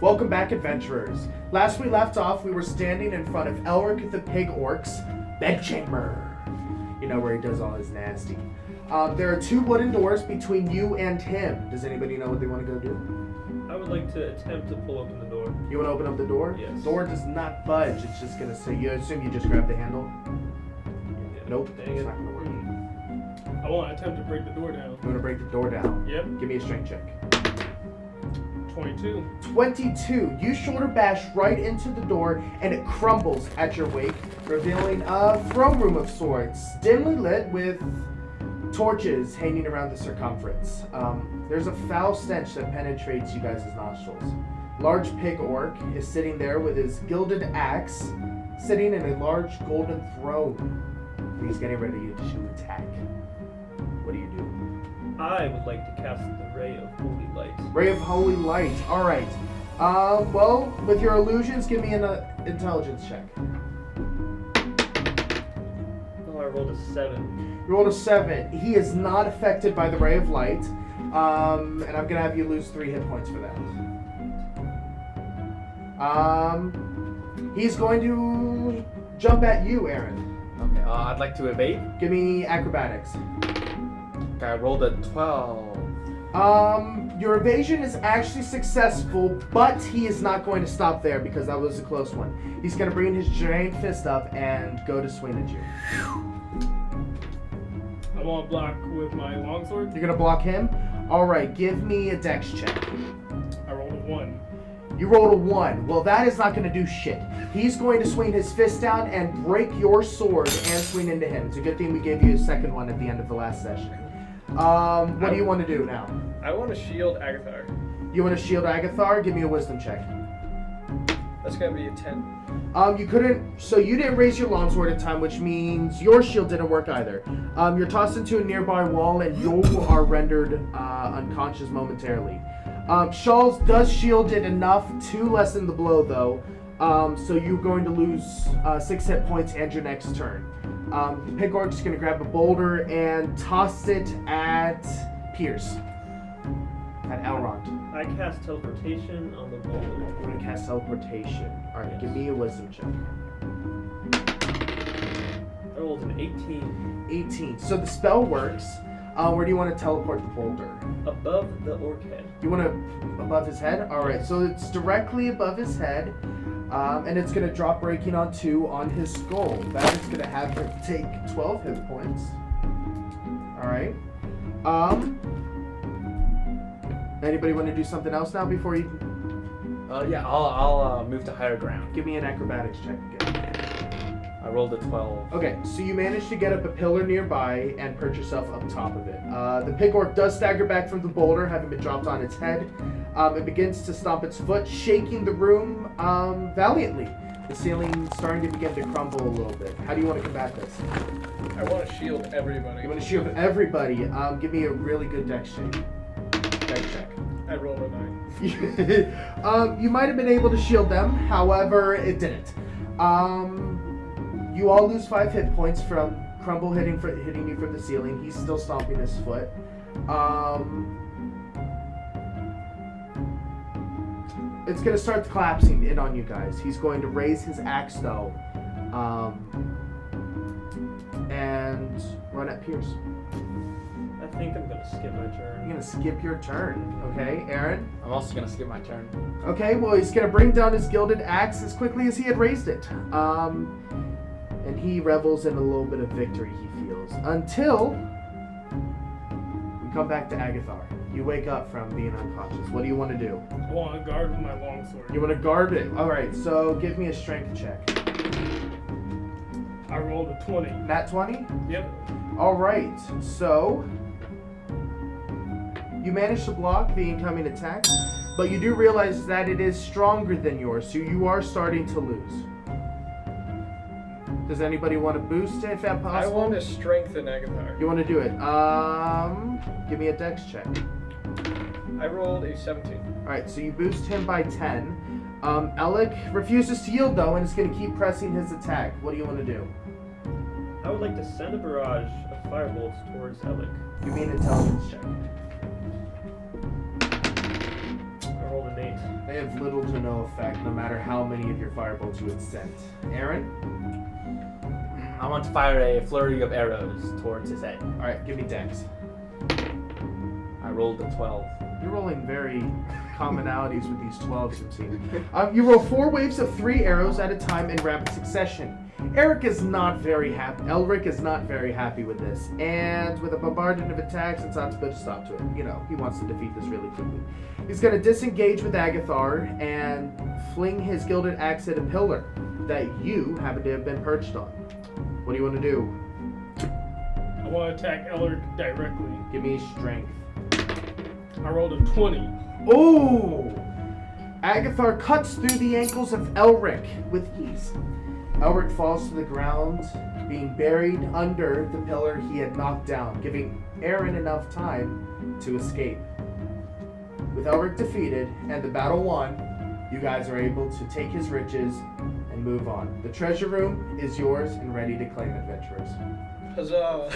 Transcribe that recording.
Welcome back, adventurers. Last we left off, we were standing in front of Elric the Pig Orc's bedchamber. You know, where he does all his nasty. There are two wooden doors between you and him. Does anybody know what they want to go do? I would like to attempt to pull open the door. You want to open up the door? Yes. Door does not budge. It's just going to say, you assume you just grab the handle? Yeah. Nope. Dang It's it. not going to work. I want to attempt to break the door down. You want to break the door down? Yep. Give me a strength check. 22. 22. You shoulder bash right into the door and it crumbles at your wake, revealing a throne room of sorts, dimly lit with torches hanging around the circumference. There's a foul stench that penetrates you guys' nostrils. Large pig orc is sitting there with his gilded axe, sitting in a large golden throne. He's getting ready to attack. What do you do? I would like to cast the Ray of Holy Light. Ray of Holy Light. All right. Well, with your illusions, give me an intelligence check. Oh, I rolled a 7. You rolled a 7. He is not affected by the Ray of Light. And I'm going to have you lose 3 hit points for that. He's going to jump at you, Aaron. Okay, I'd like to evade. Give me acrobatics. Okay, I rolled a 12. Your evasion is actually successful, but he is not going to stop there because that was a close one. He's going to bring his giant fist up and go to swing at you. I want to block with my longsword. You're going to block him? All right, give me a dex check. I rolled a 1. You rolled a 1. Well, that is not going to do shit. He's going to swing his fist down and break your sword and swing into him. It's a good thing we gave you a second one at the end of the last session. What do you want to do now? I want to shield Agathar. You want to shield Agathar? Give me a wisdom check. That's gonna be a 10. You couldn't, so you didn't raise your longsword in time, which means your shield didn't work either. You're tossed into a nearby wall and you are rendered unconscious momentarily. Shawls does shield it enough to lessen the blow though, so you're going to lose 6 hit points and your next turn. The pig orc's going to grab a boulder and toss it at Pierce. At Elrond. I cast teleportation on the boulder. I'm going to cast teleportation. Alright, Yes. give me a wisdom check. I rolled an 18. 18. So the spell works. Where do you want to teleport the boulder? Above the orc head. You want to above his head? Alright, so it's directly above his head. And it's going to drop breaking on 2 on his skull. That is going to have him take 12 hit points. Alright. Anybody want to do something else now before you... Yeah, I'll move to higher ground. Give me an acrobatics check again. I rolled a 12. Okay, so you managed to get up a pillar nearby and perch yourself up top of it. The pig orc does stagger back from the boulder, having been dropped on its head. It begins to stomp its foot, shaking the room valiantly. The ceiling starting to begin to crumble a little bit. How do you want to combat this? I want to shield everybody. You want to shield everybody. Give me a really good dex check. Dex check. I rolled a 9. You might have been able to shield them, however, it didn't. You all lose 5 hit points from Crumble hitting you from the ceiling. He's still stomping his foot. It's going to start collapsing in on you guys. He's going to raise his axe, though, and run at Pierce. I think I'm gonna skip my You're turn. going to skip your turn. Okay, Aaron? I'm also gonna skip my turn. Okay, well, he's going to bring down his gilded axe as quickly as he had raised it. And he revels in a little bit of victory, he feels. Until we come back to Agathar. You wake up from being unconscious. What do you want to do? I want to guard with my longsword. You want to guard it? Alright, so give me a strength check. I rolled a 20. Nat 20? Yep. Alright, so you manage to block the incoming attack, but you do realize that it is stronger than yours, so you are starting to lose. Does anybody want to boost it if that's I possible? want to strengthen Agathar. You want to do it? Give me a dex check. I rolled a 17. Alright, so you boost him by 10. Alec refuses to yield though and is going to keep pressing his attack. What do you want to do? I would like to send a barrage of firebolts towards Alec. Give me an intelligence check. I rolled an 8. They have little to no effect, no matter how many of your firebolts you had sent. Aaron? I want to fire a flurry of arrows towards his head. Alright, give me dex. I rolled a 12. You're rolling very commonalities with these 12s, it seems. You roll 4 waves of 3 arrows at a time in rapid succession. Elric is not very happy with this, and with a bombardment of attacks, it's not supposed to stop to it. You know, he wants to defeat this really quickly. He's going to disengage with Agathar and fling his gilded axe at a pillar that you happen to have been perched on. What do you want to do? I want to attack Elric directly. Give me strength. I rolled a 20. Oh! Agathar cuts through the ankles of Elric with ease. Elric falls to the ground, being buried under the pillar he had knocked down, giving Aaron enough time to escape. With Elric defeated and the battle won, you guys are able to take his riches and move on. The treasure room is yours and ready to claim adventurers. Huzzah!